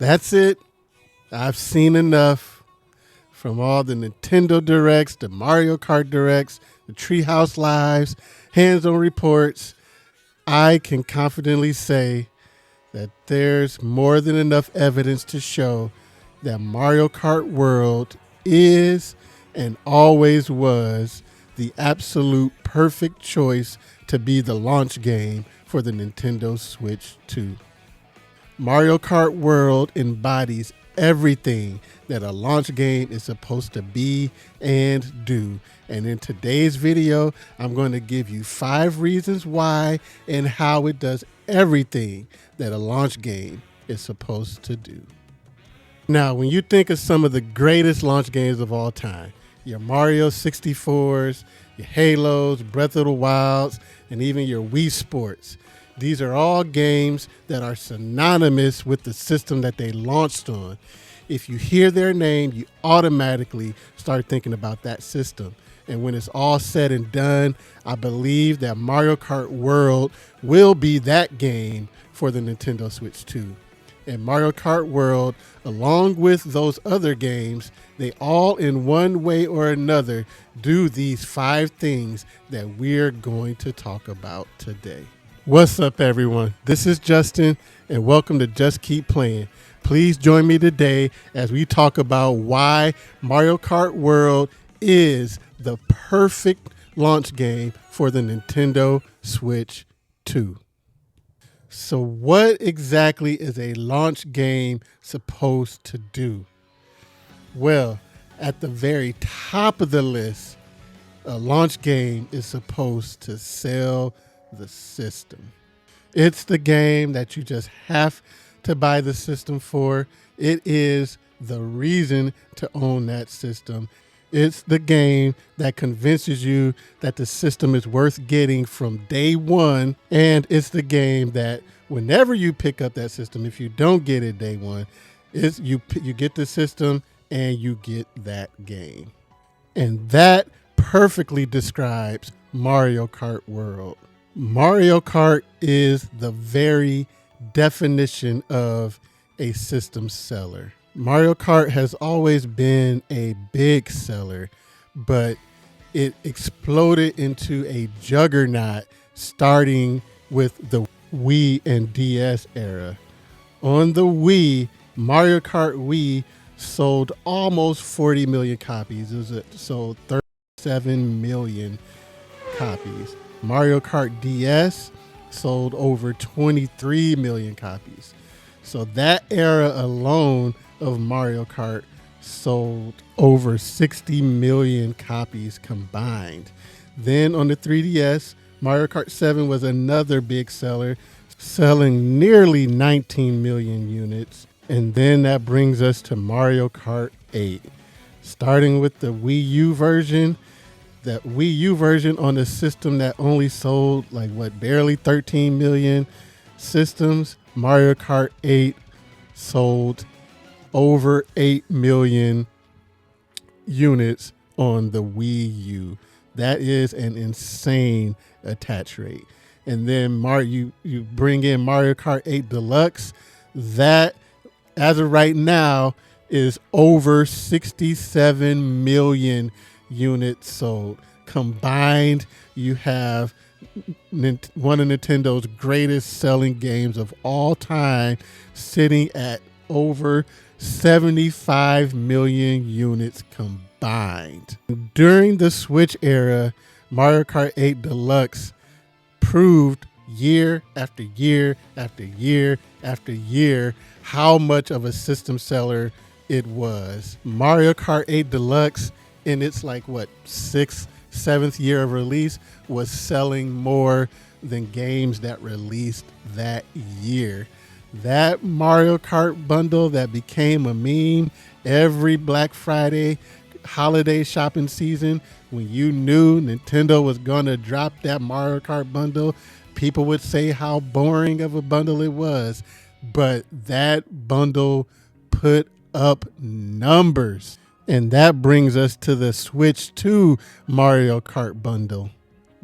That's it. I've seen enough from all the Nintendo Directs, the Mario Kart Directs, the Treehouse Lives, hands-on reports. I can confidently say that there's more than enough evidence to show that Mario Kart World is and always was the absolute perfect choice to be the launch game for the Nintendo Switch 2. Mario Kart World embodies everything that a launch game is supposed to be and do. And in today's video, I'm going to give you 5 reasons why and how it does everything that a launch game is supposed to do. Now, when you think of some of the greatest launch games of all time, your Mario 64s, your Halos, Breath of the Wilds, and even your Wii Sports, these are all games that are synonymous with the system that they launched on. If you hear their name, you automatically start thinking about that system. And when it's all said and done, I believe that Mario Kart World will be that game for the Nintendo Switch 2. And Mario Kart World, along with those other games, they all in one way or another do these 5 things that we're going to talk about today. What's up, everyone? This is Justin, and welcome to Just Keep Playing. Please join me today as we talk about why Mario Kart World is the perfect launch game for the Nintendo Switch 2. So what exactly is a launch game supposed to do? Well, at the very top of the list, a launch game is supposed to sell the system. It's the game that you just have to buy the system for. It is the reason to own that system. It's the game that convinces you that the system is worth getting from day one. And it's the game that whenever you pick up that system, if you don't get it day one, you get the system and you get that game. And that perfectly describes Mario Kart World. Mario Kart is the very definition of a system seller. Mario Kart has always been a big seller, but it exploded into a juggernaut starting with the Wii and DS era. On the Wii, Mario Kart Wii sold almost 40 million copies. It sold 37 million copies. Mario Kart DS sold over 23 million copies. So that era alone of Mario Kart sold over 60 million copies combined. Then on the 3DS, Mario Kart 7 was another big seller, selling nearly 19 million units. And then that brings us to Mario Kart 8. Starting with the Wii U version, that Wii U version on the system that only sold barely 13 million systems, Mario Kart 8 sold over 8 million units on the Wii U. That is an insane attach rate. And then you bring in Mario Kart 8 Deluxe. That, as of right now, is over 67 million units sold. Combined, you have one of Nintendo's greatest selling games of all time, sitting at over 75 million units combined. During the Switch era, Mario Kart 8 Deluxe proved year after year after year after year how much of a system seller it was. Mario Kart 8 Deluxe, in its 6th, 7th year of release, was selling more than games that released that year. That Mario Kart bundle that became a meme every Black Friday holiday shopping season, when you knew Nintendo was going to drop that Mario Kart bundle, people would say how boring of a bundle it was. But that bundle put up numbers. And that brings us to the Switch 2 Mario Kart bundle.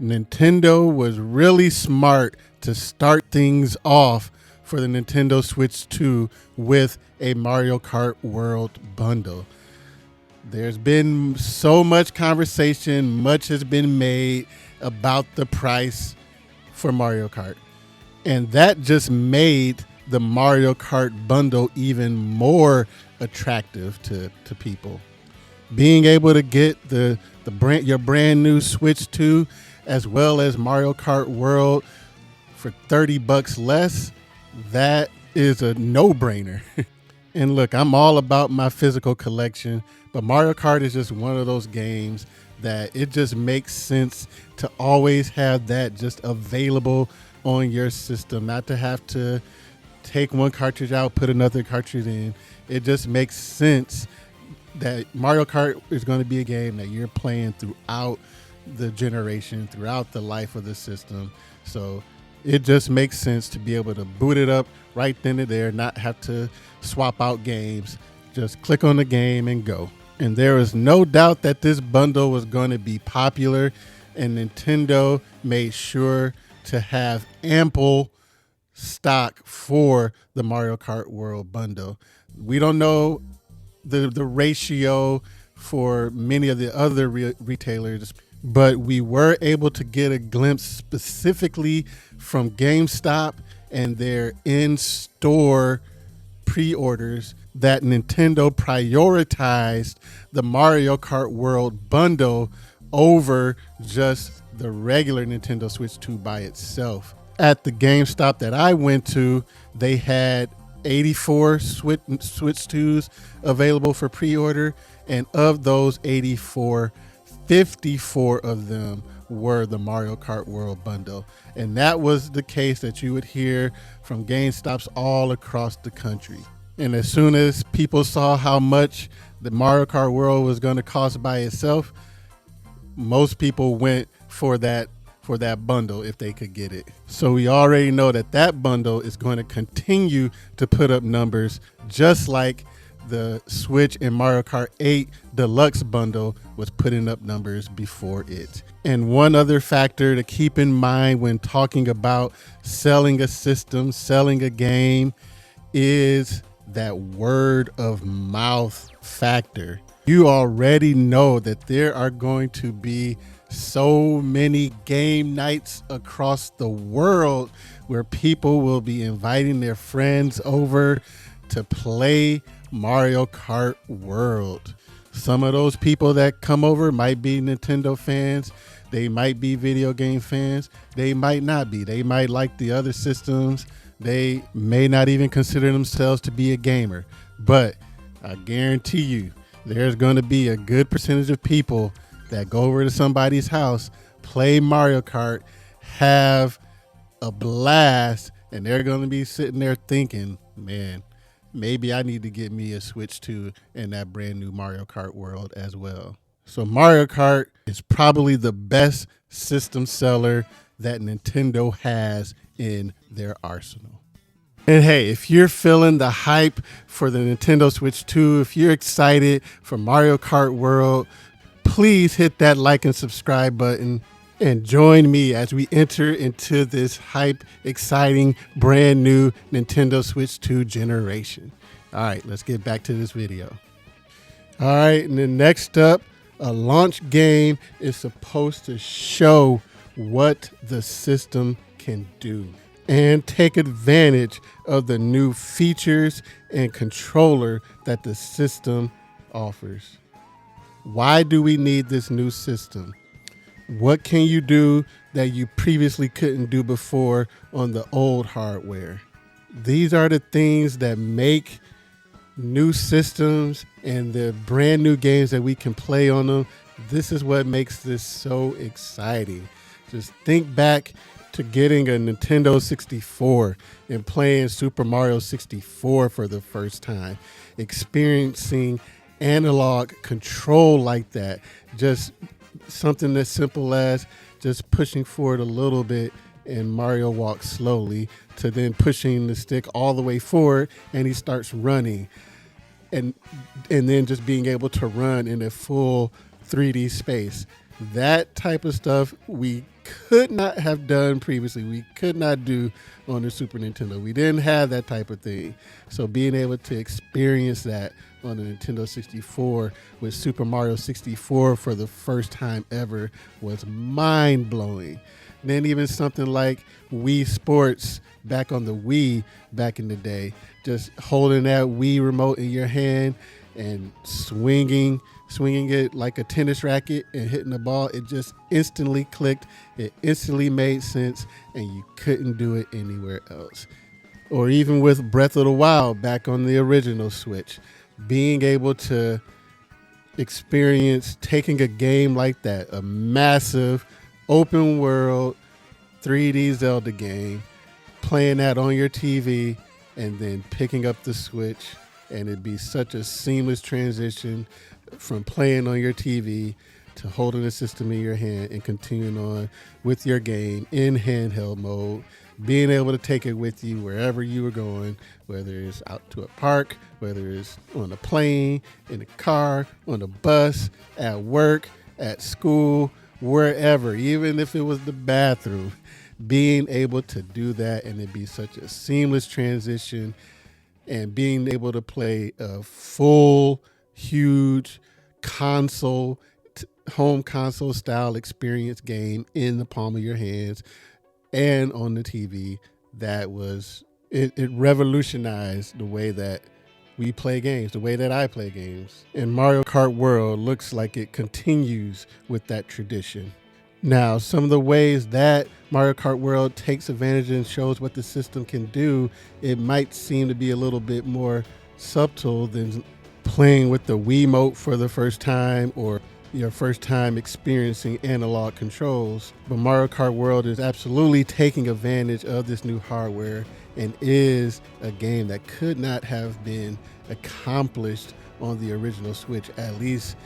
Nintendo was really smart to start things off for the Nintendo Switch 2 with a Mario Kart World bundle. There's been so much conversation, much has been made about the price for Mario Kart. And that just made the Mario Kart bundle even more attractive to people. Being able to get your brand new Switch 2 as well as Mario Kart World for $30 less, that is a no-brainer. And look, I'm all about my physical collection, but Mario Kart is just one of those games that it just makes sense to always have that just available on your system, not to have to take one cartridge out, put another cartridge in. It just makes sense that Mario Kart is going to be a game that you're playing throughout the generation, throughout the life of the system. So it just makes sense to be able to boot it up right then and there, not have to swap out games. Just click on the game and go. And there is no doubt that this bundle was going to be popular, and Nintendo made sure to have ample stock for the Mario Kart World bundle. We don't know the ratio for many of the other retailers, but we were able to get a glimpse specifically from GameStop and their in-store pre-orders that Nintendo prioritized the Mario Kart World bundle over just the regular Nintendo Switch 2 by itself. At the GameStop that I went to, they had 84 Switch 2s available for pre-order, and of those 84, 54 of them were the Mario Kart World bundle. And that was the case that you would hear from GameStops all across the country. And as soon as people saw how much the Mario Kart World was going to cost by itself, most people went for that bundle if they could get it. So we already know that bundle is going to continue to put up numbers, just like the Switch and Mario Kart 8 Deluxe bundle was putting up numbers before it. And one other factor to keep in mind when talking about selling a system, selling a game, is that word of mouth factor. You already know that there are going to be so many game nights across the world where people will be inviting their friends over to play Mario Kart World. Some of those people that come over might be Nintendo fans. They might be video game fans. They might not be. They might like the other systems. They may not even consider themselves to be a gamer. But I guarantee you, there's going to be a good percentage of people that go over to somebody's house, play Mario Kart, have a blast, and they're going to be sitting there thinking, man, maybe I need to get me a Switch 2 and that brand new Mario Kart World as well. So Mario Kart is probably the best system seller that Nintendo has in their arsenal. And hey, if you're feeling the hype for the Nintendo Switch 2, if you're excited for Mario Kart World, please hit that like and subscribe button and join me as we enter into this hype, exciting, brand new Nintendo Switch 2 generation. All right, let's get back to this video. All right, and then next up, a launch game is supposed to show what the system can do and take advantage of the new features and controller that the system offers. Why do we need this new system? What can you do that you previously couldn't do before on the old hardware? These are the things that make new systems and the brand new games that we can play on them. This is what makes this so exciting. Just think back to getting a Nintendo 64 and playing Super Mario 64 for the first time, experiencing analog control like that. Just something as simple as just pushing forward a little bit and Mario walks slowly, to then pushing the stick all the way forward and he starts running, and then just being able to run in a full 3D space. That type of stuff we could not have done previously. We could not do on the Super Nintendo. We didn't have that type of thing. So being able to experience that on the Nintendo 64 with Super Mario 64 for the first time ever was mind blowing. Then even something like Wii Sports back on the Wii back in the day, just holding that Wii remote in your hand and swinging it like a tennis racket and hitting the ball, it just instantly clicked. It instantly made sense, and you couldn't do it anywhere else. Or even with Breath of the Wild back on the original Switch, being able to experience taking a game like that, a massive open world 3D Zelda game, playing that on your TV, and then picking up the Switch, and it'd be such a seamless transition from playing on your TV to holding the system in your hand and continuing on with your game in handheld mode, being able to take it with you wherever you were going, whether it's out to a park, whether it's on a plane, in a car, on a bus, at work, at school, wherever, even if it was the bathroom, being able to do that and it be such a seamless transition, and being able to play a full, huge console, home console style experience game in the palm of your hands and on the TV, that was, it revolutionized the way that we play games, the way that I play games. And Mario Kart World looks like it continues with that tradition. Now, some of the ways that Mario Kart World takes advantage and shows what the system can do, it might seem to be a little bit more subtle than playing with the Wiimote for the first time or your first time experiencing analog controls. But Mario Kart World is absolutely taking advantage of this new hardware and is a game that could not have been accomplished on the original Switch, at least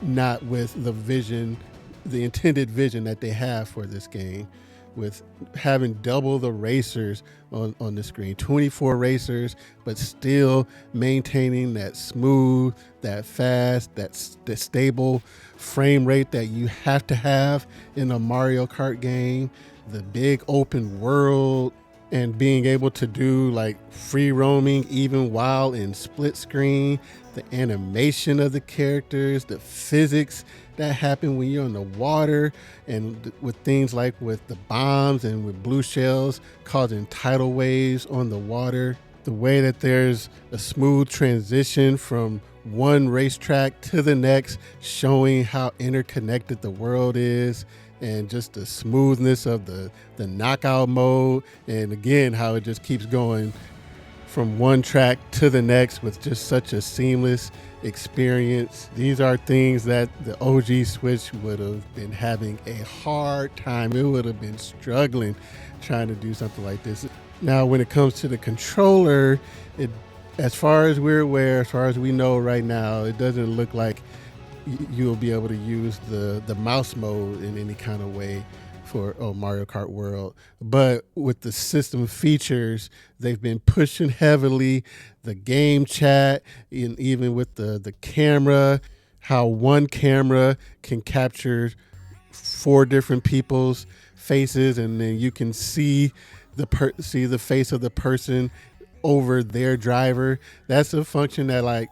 not with the intended vision that they have for this game, with having double the racers on the screen, 24 racers, but still maintaining that smooth, that fast, that stable frame rate that you have to have in a Mario Kart game, the big open world, and being able to do like free roaming even while in split screen, the animation of the characters, the physics that happen when you're on the water, and with things like with the bombs and with blue shells causing tidal waves on the water, the way that there's a smooth transition from one racetrack to the next, showing how interconnected the world is, and just the smoothness of the knockout mode, and again how it just keeps going from one track to the next with just such a seamless experience. These are things that the OG Switch would have been having a hard time. It would have been struggling trying to do something like this. Now, when it comes to the controller, as far as we're aware, as far as we know right now, it doesn't look like you'll be able to use the mouse mode in any kind of way for Mario Kart World. But with the system features, they've been pushing heavily the game chat, and even with the camera, how one camera can capture 4 different people's faces, and then you can see the face of the person over their driver. That's a function that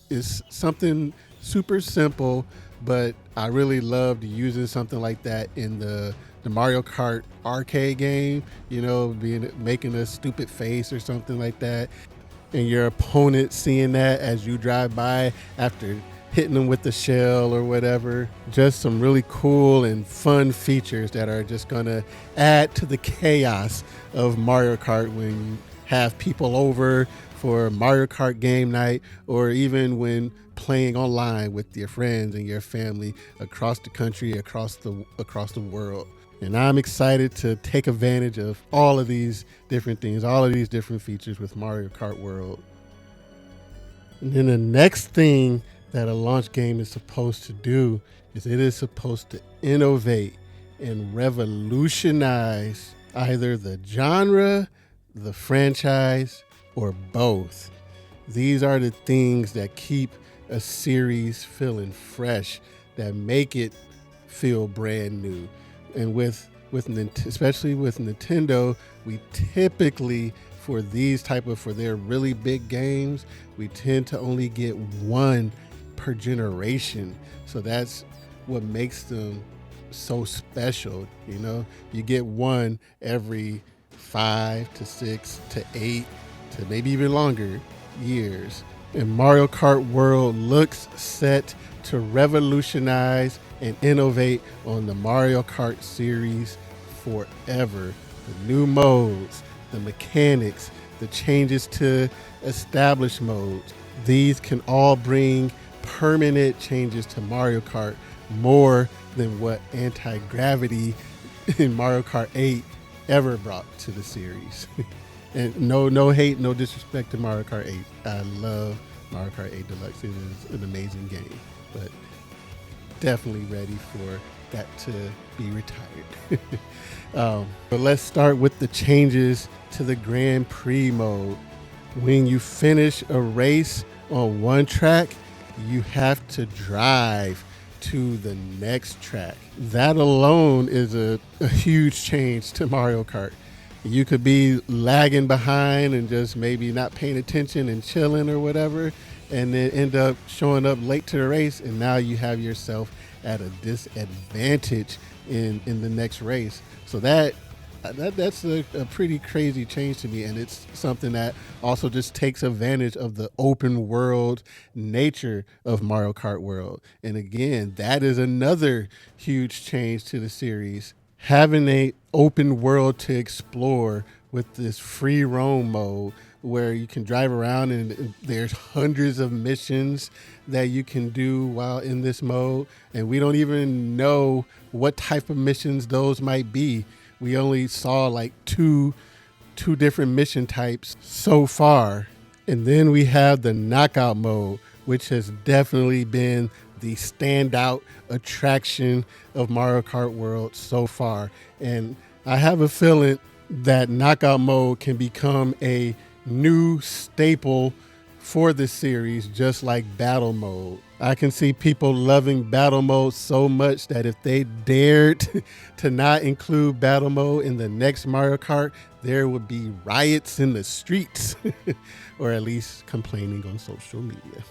is something super simple, but I really loved using something like that in the Mario Kart arcade game, making a stupid face or something like that, and your opponent seeing that as you drive by after hitting them with the shell or whatever. Just some really cool and fun features that are just gonna add to the chaos of Mario Kart when you have people over for Mario Kart game night, or even when playing online with your friends and your family across the country, across the world. And I'm excited to take advantage of all of these different things, all of these different features with Mario Kart World. And then the next thing that a launch game is supposed to do is it is supposed to innovate and revolutionize either the genre, the franchise, or both. These are the things that keep a series feeling fresh, that make it feel brand new. And especially with Nintendo, we typically for their really big games, we tend to only get one per generation. So that's what makes them so special. You get one every 5 to 6 to 8 to maybe even longer years. And Mario Kart World looks set to revolutionize and innovate on the Mario Kart series forever. The new modes, the mechanics, the changes to established modes, these can all bring permanent changes to Mario Kart more than what anti-gravity in Mario Kart 8 ever brought to the series. And no hate, no disrespect to Mario Kart 8. I love Mario Kart 8 Deluxe. It is an amazing game, but definitely ready for that to be retired. But let's start with the changes to the Grand Prix mode. When you finish a race on one track, you have to drive to the next track. That alone is a huge change to Mario Kart. You could be lagging behind and just maybe not paying attention and chilling or whatever, and then end up showing up late to the race, and now you have yourself at a disadvantage in the next race. So that's a pretty crazy change to me, and it's something that also just takes advantage of the open world nature of Mario Kart World. And again, that is another huge change to the series. Having a open world to explore with this free roam mode where you can drive around and there's hundreds of missions that you can do while in this mode, and we don't even know what type of missions those might be. We only saw like two different mission types so far. And then we have the knockout mode, which has definitely been the standout attraction of Mario Kart World so far. And I have a feeling that knockout mode can become a new staple for this series, just like battle mode. I can see people loving battle mode so much that if they dared to not include battle mode in the next Mario Kart, there would be riots in the streets, or at least complaining on social media.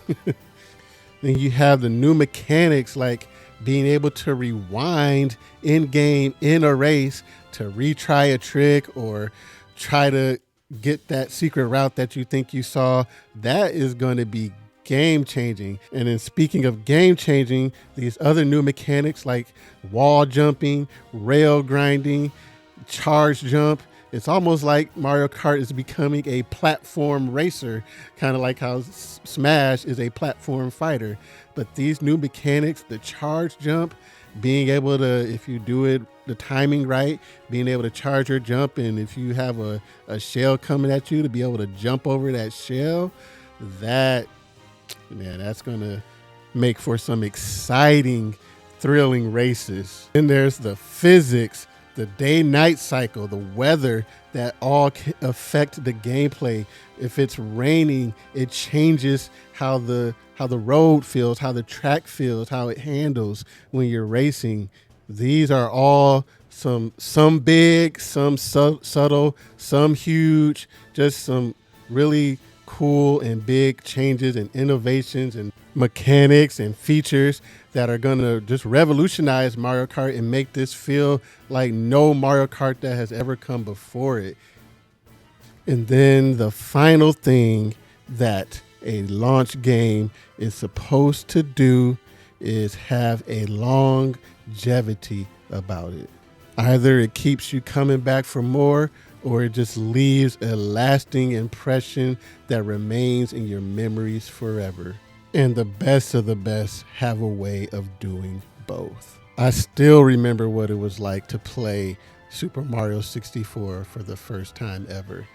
Then you have the new mechanics like being able to rewind in game in a race to retry a trick or try to get that secret route that you think you saw. That is going to be game changing. And then speaking of game changing, these other new mechanics like wall jumping, rail grinding, charge jump. It's almost like Mario Kart is becoming a platform racer, kind of like how Smash is a platform fighter. But these new mechanics, the charge jump, being able to, if you do it the timing right, being able to charge your jump, and if you have a shell coming at you, to be able to jump over that shell, that's going to make for some exciting, thrilling races. Then there's the physics, the day-night cycle, the weather, that all affect the gameplay. If it's raining, it changes how the road feels, how the track feels, how it handles when you're racing. These are all some big, some subtle, some huge, just some really cool and big changes and innovations and mechanics and features that are going to just revolutionize Mario Kart and make this feel like no Mario Kart that has ever come before it. And then the final thing that a launch game is supposed to do is have a longevity about it. Either it keeps you coming back for more, or it just leaves a lasting impression that remains in your memories forever. And the best of the best have a way of doing both. I still remember what it was like to play Super Mario 64 for the first time ever.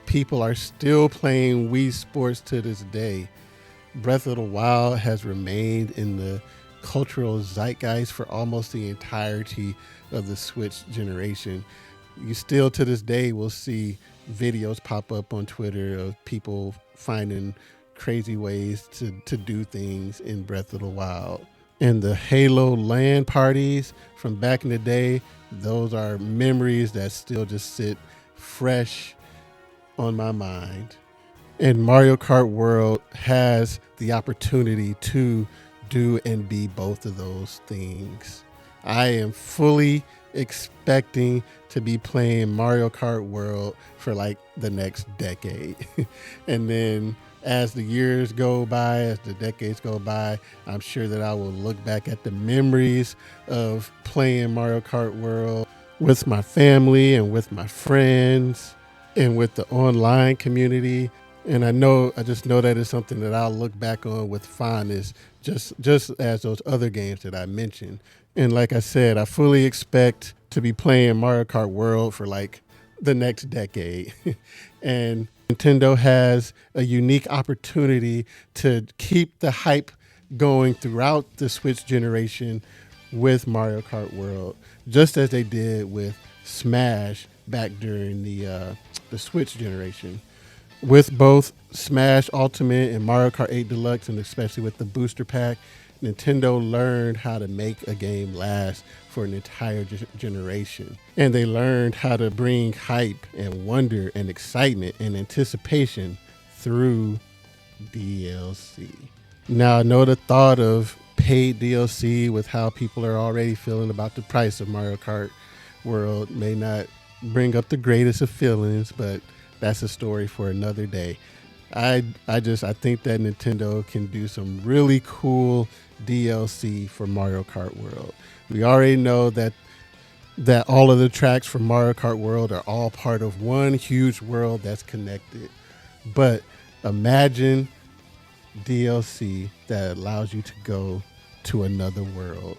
People are still playing Wii Sports to this day. Breath of the Wild has remained in the cultural zeitgeist for almost the entirety of the Switch generation. You still to this day will see videos pop up on Twitter of people finding crazy ways to do things in Breath of the Wild. And the Halo LAN parties from back in the day, those are memories that still just sit fresh on my mind. And Mario Kart World has the opportunity to do and be both of those things. I am fully expecting to be playing Mario Kart World for like the next decade. And then as the years go by, as the decades go by, I'm sure that I will look back at the memories of playing Mario Kart World with my family and with my friends and with the online community. And I just know that it's something that I'll look back on with fondness, just as those other games that I mentioned. And like I said, I fully expect to be playing Mario Kart World for like the next decade. And Nintendo has a unique opportunity to keep the hype going throughout the Switch generation with Mario Kart World, just as they did with Smash back during the Switch generation. With both Smash Ultimate and Mario Kart 8 Deluxe, and especially with the booster pack, Nintendo learned how to make a game last for an entire generation. And they learned how to bring hype and wonder and excitement and anticipation through DLC. Now, I know the thought of paid DLC with how people are already feeling about the price of Mario Kart World may not bring up the greatest of feelings, but that's a story for another day. I think that Nintendo can do some really cool DLC for Mario Kart World. We already know that all of the tracks from Mario Kart World are all part of one huge world that's connected. But imagine DLC that allows you to go to another world,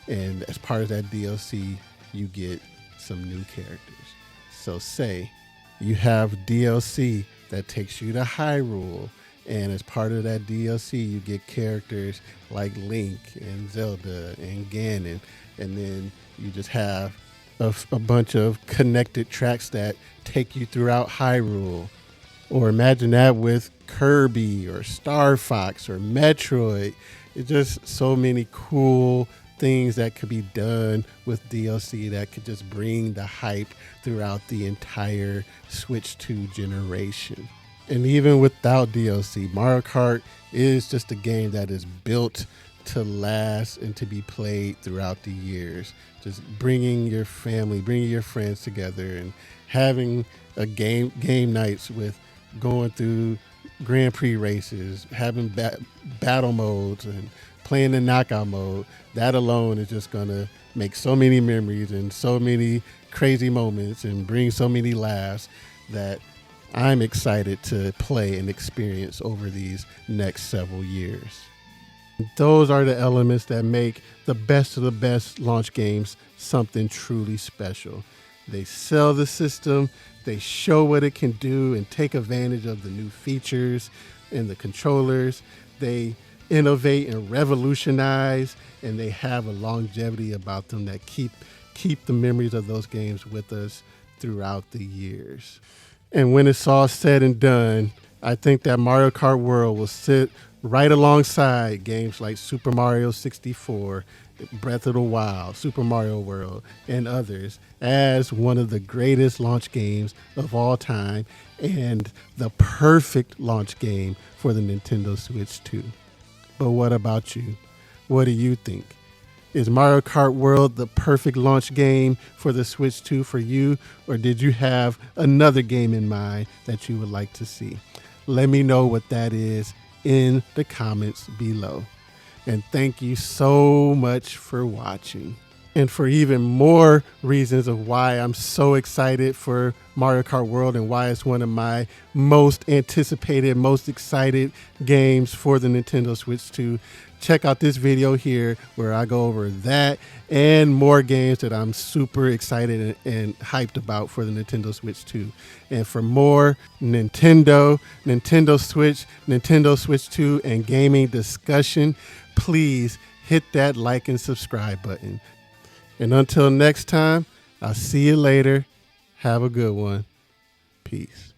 and as part of that DLC, you get some new characters. So say you have DLC that takes you to Hyrule, and as part of that DLC, you get characters like Link and Zelda and Ganon, and then you just have a bunch of connected tracks that take you throughout Hyrule. Or imagine that with Kirby or Star Fox or Metroid. It's just so many cool things that could be done with DLC that could just bring the hype throughout the entire Switch 2 generation. And even without DLC, Mario Kart is just a game that is built to last and to be played throughout the years. Just bringing your family, bringing your friends together, and having a game nights with going through Grand Prix races, having battle modes, and playing the knockout mode. That alone is just gonna make so many memories and so many crazy moments and bring so many laughs that I'm excited to play and experience over these next several years. Those are the elements that make the best of the best launch games something truly special. They sell the system, they show what it can do and take advantage of the new features and the controllers. They innovate and revolutionize, and they have a longevity about them that keep the memories of those games with us throughout the years. And when it's all said and done, I think that Mario Kart World will sit right alongside games like Super Mario 64, Breath of the Wild, Super Mario World, and others as one of the greatest launch games of all time and the perfect launch game for the Nintendo Switch 2. But what about you? What do you think? Is Mario Kart World the perfect launch game for the Switch 2 for you, or did you have another game in mind that you would like to see? Let me know what that is in the comments below. And thank you so much for watching. And for even more reasons of why I'm so excited for Mario Kart World and why it's one of my most anticipated, most excited games for the Nintendo Switch 2, check out this video here where I go over that and more games that I'm super excited and hyped about for the Nintendo Switch 2. And for more Nintendo Switch 2, and gaming discussion, please hit that like and subscribe button. And until next time, I'll see you later. Have a good one. Peace.